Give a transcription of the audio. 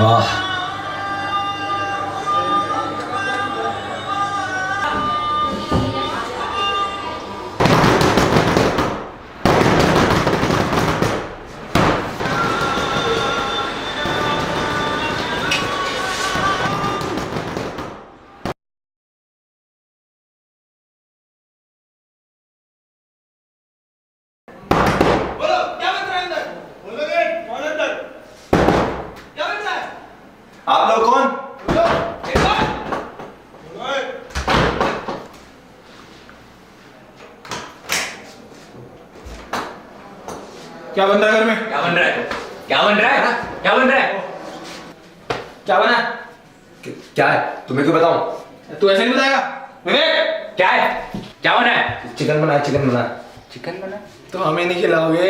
वाह, आप लोग कौन? क्या बन रहा है घर में? क्या बन रहा है? क्या बन रहा है? क्या बन रहा है? क्या बना? क्या है? तुम्हें क्यों बताऊं? तू ऐसे नहीं बताएगा? विवेक, क्या है? क्या बना है? चिकन बना है, चिकन बना है। चिकन बना? तो हमें नहीं खिलाओगे?